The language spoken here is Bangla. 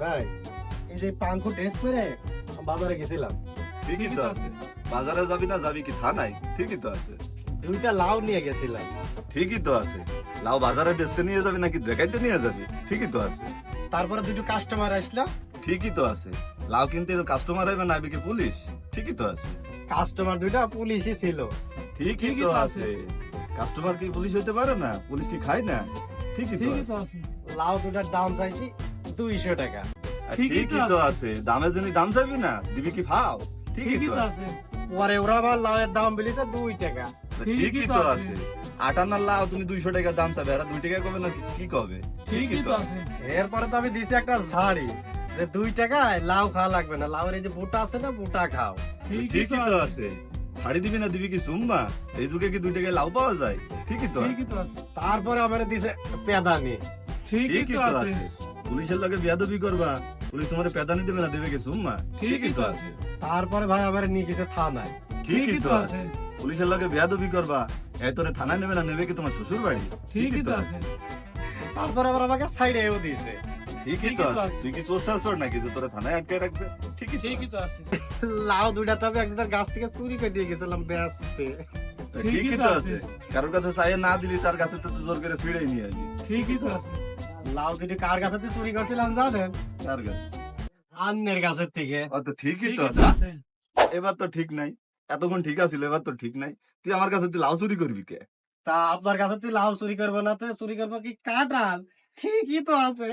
ভাই এই যে পাঙ্কু ড্রেস পরে বাজারে গেছিলাম, ঠিকই তো আছে। বাজারে যাবি না যাবি কি থানায়? ঠিকই তো আছে। দুইটা লাউ নিয়ে গেছিলাম। ঠিকই তো আছে। লাউ বাজারে বেচতে নিয়ে যাবি নাকি দেখাইতে নিয়ে যাবি? ঠিকই তো আছে। তারপরে দুটো কাস্টমার আসলো, ঠিকই তো আছে। লাউ কিনতে কাস্টমার আইবে না আইবে কি পুলিশ? ঠিকই তো আছে। কাস্টমার দুইটা পুলিশই ছিল। ঠিকই তো আছে। কাস্টমার কি পুলিশ হইতে পারে না? পুলিশ কি খায় না? ঠিকই তো আছে। লাউ দুটার দাম চাইছি 200 টাকা। আর ঠিকই তো আছে। দামে জন্য দাম চাইবি না? দিবি কি ফাও? ঠিকই তো আছে। পরে ওরা আমার লাউয়ের দাম বলেছে 2 টাকা। ঠিকই তো আছে। আটানার লাউ তুমি 200 টাকা দাম চাবে, আর 2 টাকা কবে না কি কবে? ঠিকই তো আছে। এরপরে তো আমি দিছি একটা ঝাড়ি যে 2 টাকায় লাউ খাওয়া লাগবে না, লাউয়ের এই যে বুটা আছে না, বুটা খাও। ঠিকই তো আছে। ছাড়ি দিবি না দিবি কি সুম্মা? এই যুগে কি 2 টাকায় লাউ পাওয়া যায়? ঠিকই তো আছে। তারপরে আমার দিছে পেদানি। ঠিকই তো আছে। পুলিশের লগে বিয়াদবি করবা, পুলিশ তোমার পেদানি দেবে না দেবে কি সুম্মা? ঠিকই তো আছে। তারপরে ভাই আমার নিয়ে গেছে থানায়। ঠিকই তো আছে। পুলিশের লগে বিয়াদবি করবা, এই তোরে থানায় নেবে না নেবে কি তোমার শ্বশুর বাড়ি? ঠিকই তো আছে। তারপরে আবার আমাকে সাইডেও দিছে। ঠিকই তো আছে। তুই কি সোচ্চার নাকি যে তোরে থানায় আটকে রাখবে? ঠিকই তো আছে। লাউ দুইটা তবে একজনের গাছ থেকে চুরি করে দিয়ে গেছিলাম বেচতে। ঠিকই তো আছে। কারোর কাছে চাইয়ে না দিলি তার কাছে তো তুই জোর করে ছিঁড়ে নিয়ে আসবি। ঠিকই তো আছে। লাউ দুটি কার কাছে থেকে চুরি করছিলাম জানেন? কার কাছে? আন্নের গাছের থেকে। তো ঠিকই তো আছে। এবার তো ঠিক নাই। এতক্ষণ ঠিক আছিল, এবার তো ঠিক নাই। তুই আমার কাছে তুই লাউ চুরি করবি কে? তা আপনার কাছে তুই লাউ চুরি করবো না, তো চুরি করবো কি কাঁঠাল? ঠিকই তো আছে।